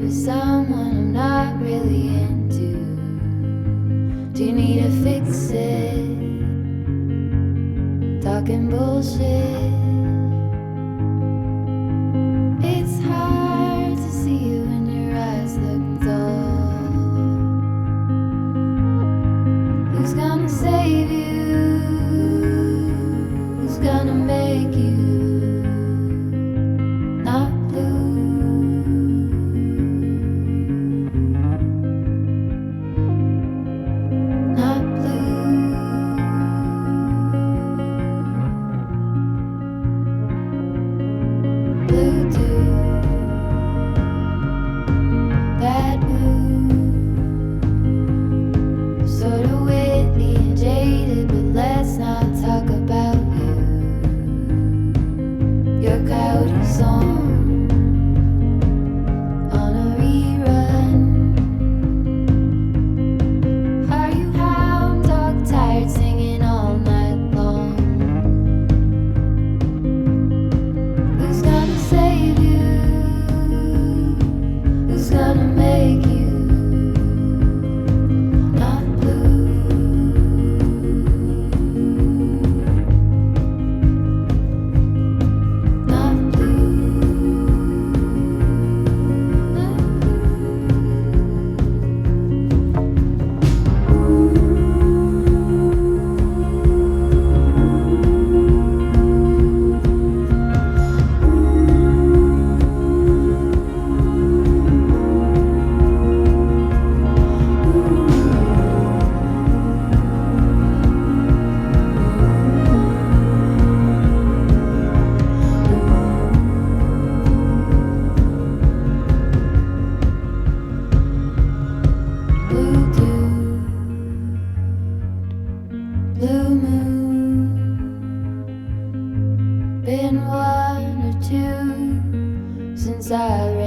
with someone I'm not really into? Do you need to fix it? Talking bullshit. It's hard to see you when your eyes look dull. Who's gonna save you? Who's gonna make you not blue? Not blue. Blue too. That blue. Sort of witty and jaded, but let's not talk about you. Your coyote song on a rerun. Are you hound dog tired singing all night long? Who's gonna save you? Who's gonna make you not blue? Not blue. Not blue dude, blue moon. Been one or two since I read